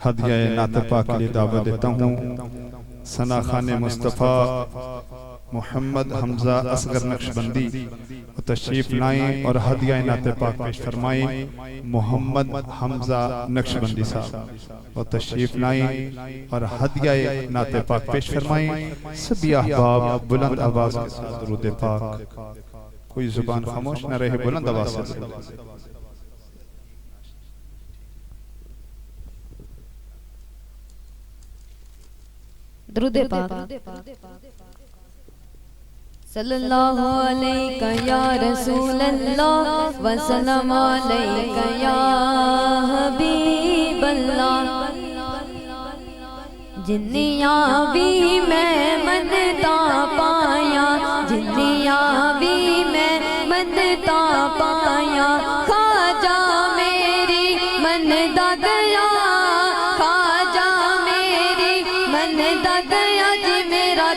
हदिया नात पाक के लिए दावत देता हूँ। सना खान मुस्तफ़ा मोहम्मद हमजा असगर नक्शबंदी तशरीफ लाएं और हदिया नात पाक पेश फरमाएं। मोहम्मद हमजा नक्शबंदी साहब और तशरीफ लाएं और हदिया नात पाक पेश फरमाएं। सभी अहबाब बुलंद आवाज के साथ दुरूद पाक, कोई जुबान खामोश न रहे, बुलंद आवाज से दुरूद पाक। सल्लल्लाहु अलैका या रसूल अल्लाह व सल्लम अलैका या हबीब अल्लाह। जिन्नियां भी मैं मनता पाया, जिन्नियां भी मैं मनता पाया, खाजा मेरी मन दा गया, खाजा मेरी मन दा गया जी मेरा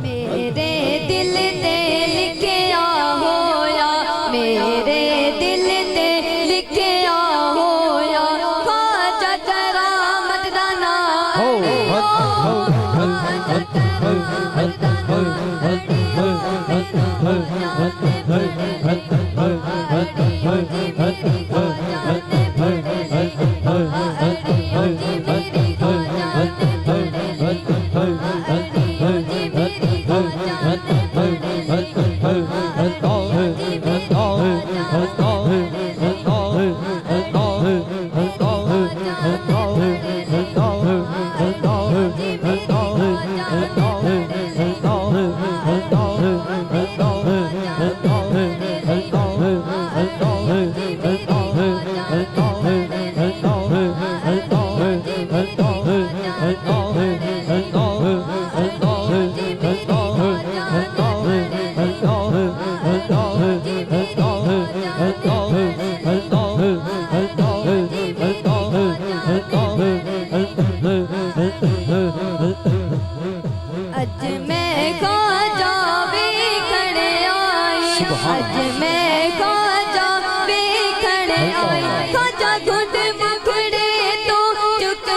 मेरे दिल ते लिखिया होया, मेरे दिल ते लिखिया होया, खाजा करामत दा नाम अज मैं खाजा वेखण आई, अज मैं खाजा वेखण आई, खाजा गुड मुखड़े तो चुकदा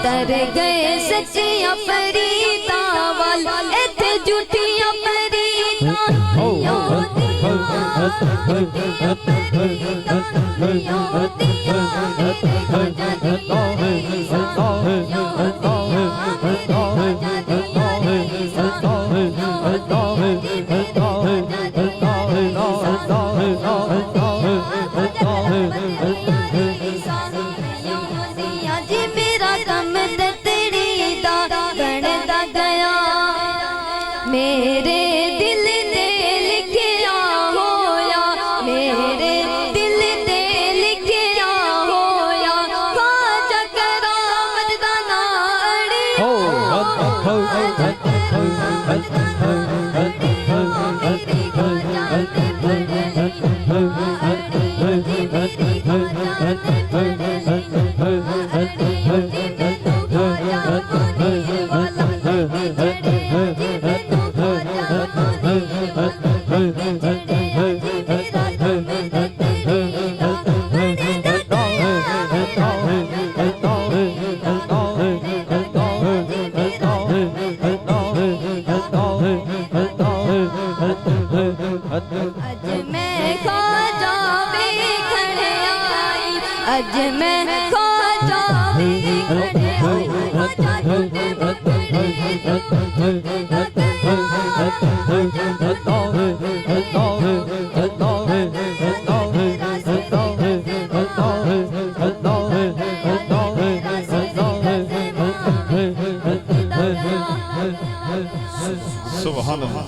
तर गए सच्चियां परीता वाल, इत्थे झूठियां परीता मेरे दिल ते लिखिया होया, मेरे दिल ते लिखिया होया, खाजा करामत दा नाड़ी अज मैं ख्वाजा खड़े आई, अज मैं ख्वाजा खड़े आई, ख्वाजा झूठे पकड़े सुभान अल्लाह।